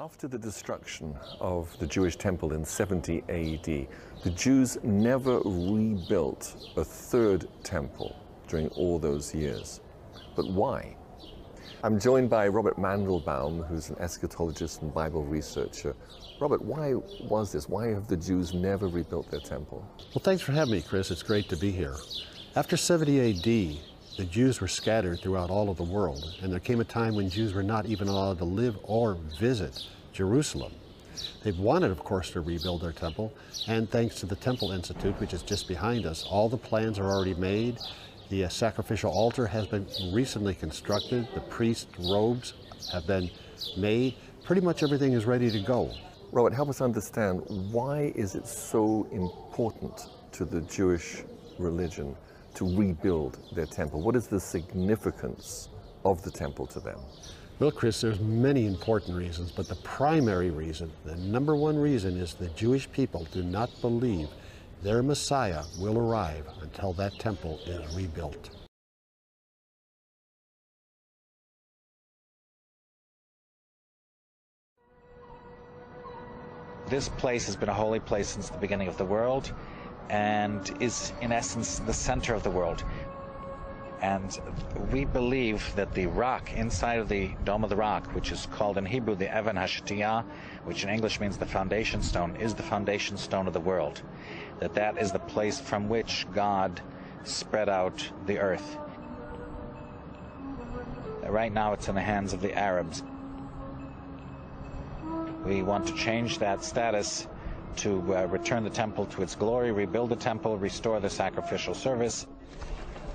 After the destruction of the Jewish temple in 70 AD, the Jews never rebuilt a third temple during all those years. But why? I'm joined by Robert Mandelbaum, who's an eschatologist and Bible researcher. Robert, why was this? Why have the Jews never rebuilt their temple? Well, thanks for having me, Chris. It's great to be here. After 70 AD, the Jews were scattered throughout all of the world, and there came a time when Jews were not even allowed to live or visit Jerusalem. They wanted, of course, to rebuild their temple, and thanks to the Temple Institute, which is just behind us, all the plans are already made. The sacrificial altar has been recently constructed. The priest robes have been made. Pretty much everything is ready to go. Robert, help us understand, why is it so important to the Jewish religion to rebuild their temple? What is the significance of the temple to them? Well, Chris, there's many important reasons, but the primary reason, the number one reason, is the Jewish people do not believe their Messiah will arrive until that temple is rebuilt. This place has been a holy place since the beginning of the world and is, in essence, the center of the world. And we believe that the rock inside of the Dome of the Rock, which is called in Hebrew the Even HaShetiyah, which in English means the foundation stone, is the foundation stone of the world. That is the place from which God spread out the earth. Right now it's in the hands of the Arabs. We want to change that status to return the temple to its glory, rebuild the temple, restore the sacrificial service.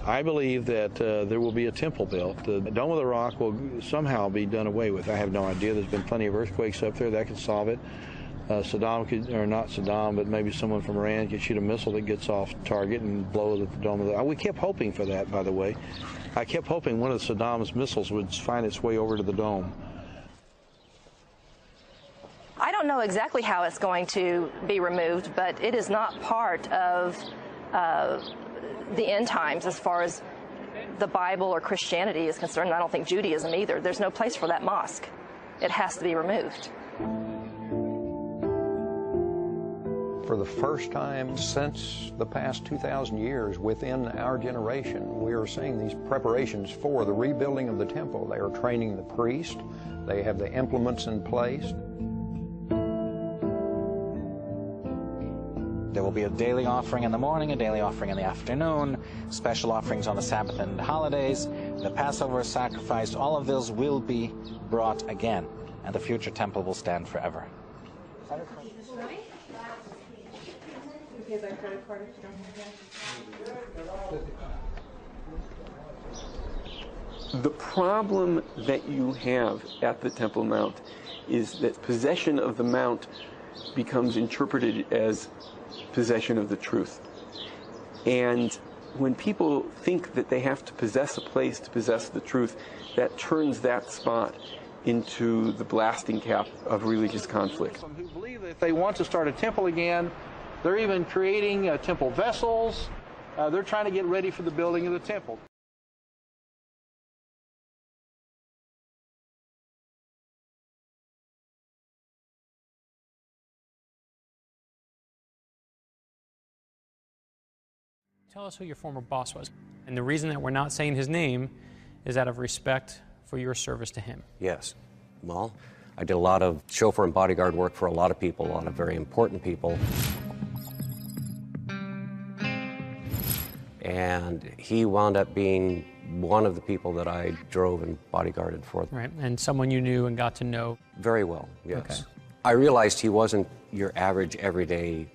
I believe that there will be a temple built. The Dome of the Rock will somehow be done away with. I have no idea. There's been plenty of earthquakes up there that could solve it. Saddam could, or not Saddam, but maybe someone from Iran could shoot a missile that gets off target and blow the Dome of the Rock. We kept hoping for that, by the way. I kept hoping one of Saddam's missiles would find its way over to the dome. I don't know exactly how it's going to be removed, but it is not part of the end times as far as the Bible or Christianity is concerned. I don't think Judaism either. There's no place for that mosque. It has to be removed. For the first time since the past 2,000 years within our generation, we are seeing these preparations for the rebuilding of the temple. They are training the priest. They have the implements in place. There will be a daily offering in the morning, a daily offering in the afternoon, special offerings on the Sabbath and holidays, the Passover sacrifice. All of those will be brought again, and the future temple will stand forever. The problem that you have at the Temple Mount is that possession of the Mount becomes interpreted as possession of the truth. And when people think that they have to possess a place to possess the truth, that turns that spot into the blasting cap of religious conflict. Some who believe that if they want to start a temple again, they're even creating temple vessels. They're trying to get ready for the building of the temple. Tell us who your former boss was. And the reason that we're not saying his name is out of respect for your service to him. Yes. Well, I did a lot of chauffeur and bodyguard work for a lot of people, a lot of very important people. And he wound up being one of the people that I drove and bodyguarded for. Right, and someone you knew and got to know. Very well, yes. Okay. I realized he wasn't your average, everyday,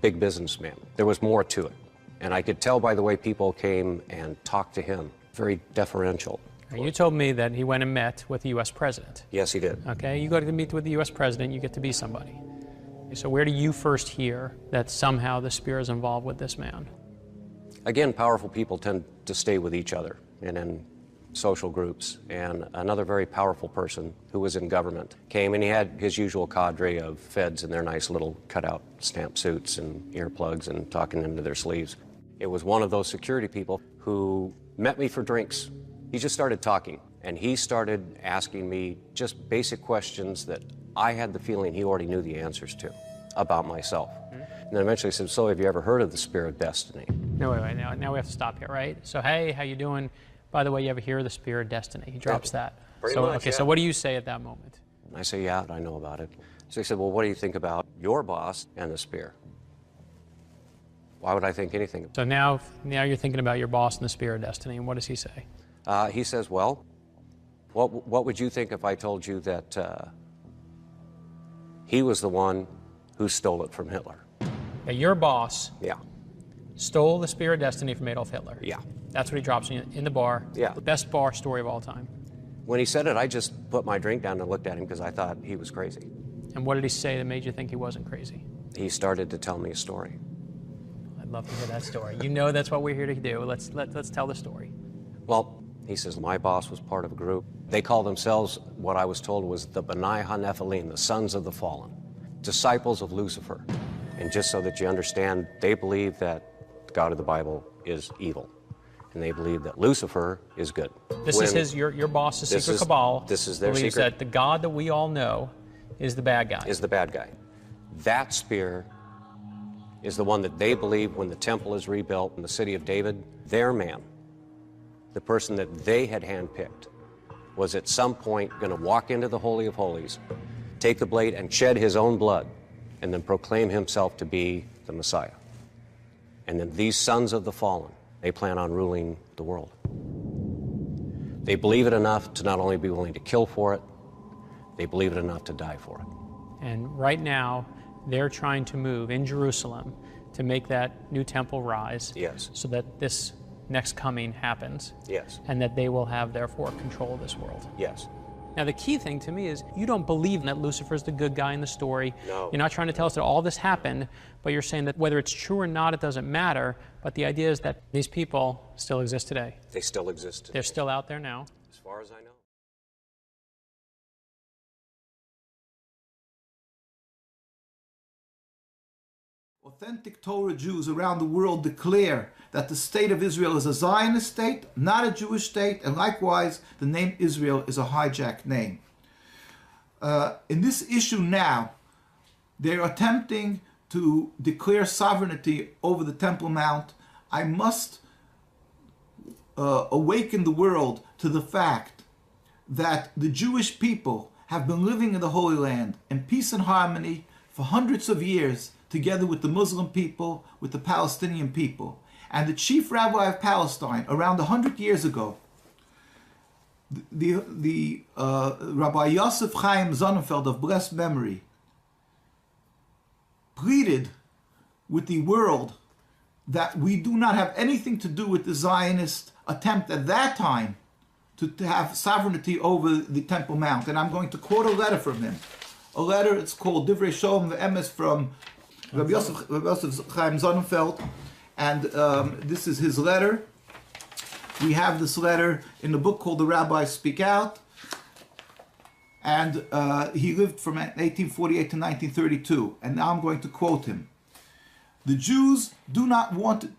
big businessman. There was more to it. And I could tell by the way people came and talked to him, very deferential. You told me that he went and met with the U.S. president. Yes, he did. Okay, you go to meet with the U.S. president, you get to be somebody. So where do you first hear that somehow the Spirit is involved with this man? Again, powerful people tend to stay with each other and in social groups. And another very powerful person who was in government came, and he had his usual cadre of feds in their nice little cutout stamp suits and earplugs and talking into their sleeves. It was one of those security people who met me for drinks. He just started talking, and he started asking me just basic questions that I had the feeling he already knew the answers to about myself. And then eventually said, so have you ever heard of the Spear of Destiny? No, wait. Now we have to stop here, right? So, hey, how you doing? By the way, you ever hear of the Spear of Destiny? He drops that. Pretty So, much, okay, yeah. so what do you say at that moment? I say, yeah, I know about it. So he said, well, what do you think about your boss and the Spear? Why would I think anything? So now you're thinking about your boss and the Spear of Destiny, and what does he say? He says, well, what would you think if I told you that he was the one who stole it from Hitler? Yeah, your boss Yeah. stole the Spear of Destiny from Adolf Hitler. Yeah. That's what he drops in the bar. Yeah. The best bar story of all time. When he said it, I just put my drink down and looked at him because I thought he was crazy. And what did he say that made you think he wasn't crazy? He started to tell me a story. I'd love to hear that story. You know that's what we're here to do. Let's tell the story. Well, he says, my boss was part of a group. They call themselves, what I was told was the B'nai HaNephilim, the sons of the fallen, disciples of Lucifer. And just so that you understand, they believe that the God of the Bible is evil. And they believe that Lucifer is good. This is your boss's secret cabal. This is their believes secret. that the God that we all know is the bad guy. Is the bad guy. That spear is the one that they believe when the temple is rebuilt in the city of David, their man, the person that they had handpicked, was at some point going to walk into the Holy of Holies, take the blade and shed his own blood, and then proclaim himself to be the Messiah. And then these sons of the fallen, they plan on ruling the world. They believe it enough to not only be willing to kill for it, they believe it enough to die for it. And right now, they're trying to move in Jerusalem to make that new temple rise. Yes. So that this next coming happens. Yes. And that they will have, therefore, control of this world. Yes. Now, the key thing to me is you don't believe that Lucifer's the good guy in the story. No. You're not trying to tell us that all this happened, but you're saying that whether it's true or not, it doesn't matter. But the idea is that these people still exist today. They still exist today. They're still out there now. As far as I know. Authentic Torah Jews around the world declare that the state of Israel is a Zionist state, not a Jewish state, and likewise the name Israel is a hijacked name. In this issue now, they're attempting to declare sovereignty over the Temple Mount. I must awaken the world to the fact that the Jewish people have been living in the Holy Land in peace and harmony for hundreds of years, together with the Muslim people, with the Palestinian people. And the chief rabbi of Palestine, around 100 years ago, the Rabbi Yosef Chaim Sonnenfeld of blessed memory, pleaded with the world that we do not have anything to do with the Zionist attempt at that time to have sovereignty over the Temple Mount. And I'm going to quote a letter from him. A letter, it's called Divrei Shalom Ve'emes from Rabbi Yosef Chaim Sonnenfeld, and this is his letter. We have this letter in a book called The Rabbis Speak Out, and he lived from 1848 to 1932, and now I'm going to quote him. The Jews do not want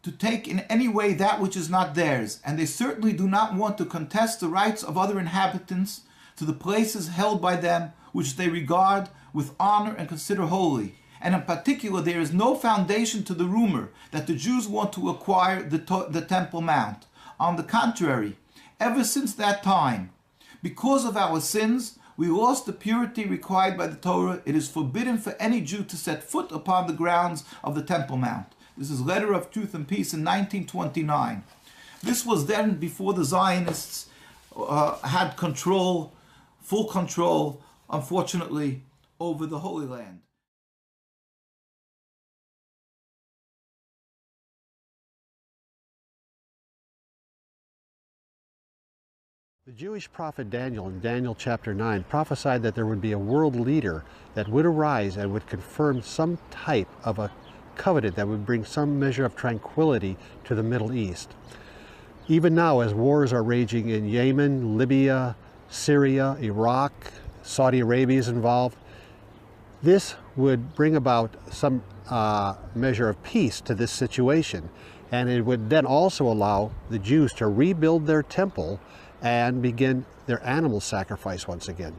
to take in any way that which is not theirs, and they certainly do not want to contest the rights of other inhabitants to the places held by them which they regard with honor and consider holy. And in particular, there is no foundation to the rumor that the Jews want to acquire the Temple Mount. On the contrary, ever since that time, because of our sins, we lost the purity required by the Torah. It is forbidden for any Jew to set foot upon the grounds of the Temple Mount. This is Letter of Truth and Peace in 1929. This was then before the Zionists had control, full control, unfortunately, over the Holy Land. The Jewish prophet Daniel in Daniel chapter 9 prophesied that there would be a world leader that would arise and would confirm some type of a covenant that would bring some measure of tranquility to the Middle East. Even now, as wars are raging in Yemen, Libya, Syria, Iraq, Saudi Arabia is involved, this would bring about some measure of peace to this situation. And it would then also allow the Jews to rebuild their temple and begin their animal sacrifice once again.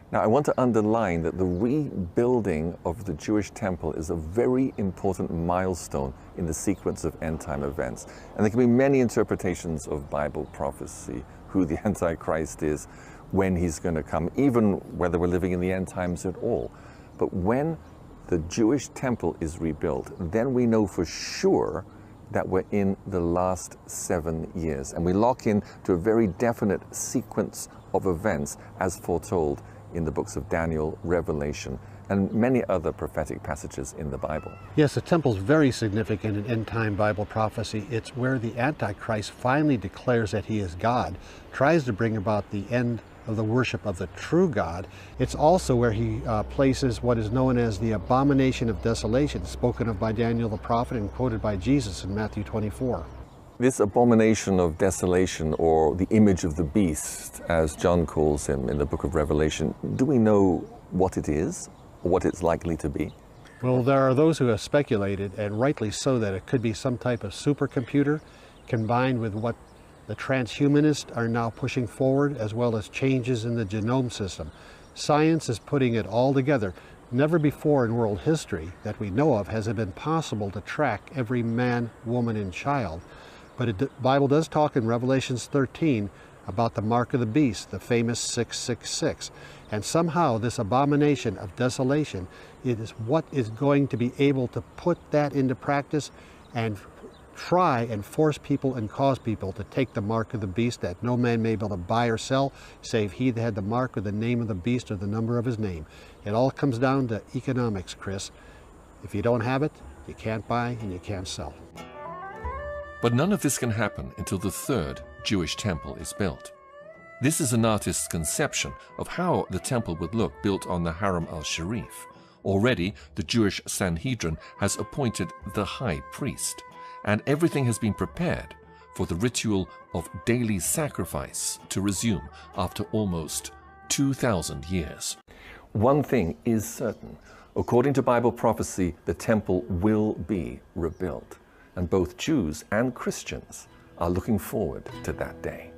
Now, I want to underline that the rebuilding of the Jewish temple is a very important milestone in the sequence of end-time events. And there can be many interpretations of Bible prophecy, who the Antichrist is, when he's going to come, even whether we're living in the end times at all. But when the Jewish temple is rebuilt, then we know for sure that we're in the last 7 years. And we lock in to a very definite sequence of events as foretold in the books of Daniel, Revelation, and many other prophetic passages in the Bible. Yes, the temple's very significant in end-time Bible prophecy. It's where the Antichrist finally declares that he is God, tries to bring about the end of the worship of the true God. It's also where he places what is known as the abomination of desolation, spoken of by Daniel the prophet and quoted by Jesus in Matthew 24. This abomination of desolation, or the image of the beast, as John calls him in the book of Revelation, do we know what it is, or what it's likely to be? Well, there are those who have speculated, and rightly so, that it could be some type of supercomputer combined with what the transhumanists are now pushing forward, as well as changes in the genome system. Science is putting it all together. Never before in world history that we know of has it been possible to track every man, woman, and child. But the Bible does talk in Revelations 13 about the mark of the beast, the famous 666. And somehow this abomination of desolation, it is what is going to be able to put that into practice and try and force people and cause people to take the mark of the beast, that no man may be able to buy or sell, save he that had the mark or the name of the beast or the number of his name. It all comes down to economics, Chris. If you don't have it, you can't buy and you can't sell. But none of this can happen until the third Jewish temple is built. This is an artist's conception of how the temple would look built on the Haram al-Sharif. Already, the Jewish Sanhedrin has appointed the high priest, and everything has been prepared for the ritual of daily sacrifice to resume after almost 2,000 years. One thing is certain. According to Bible prophecy, the temple will be rebuilt, and both Jews and Christians are looking forward to that day.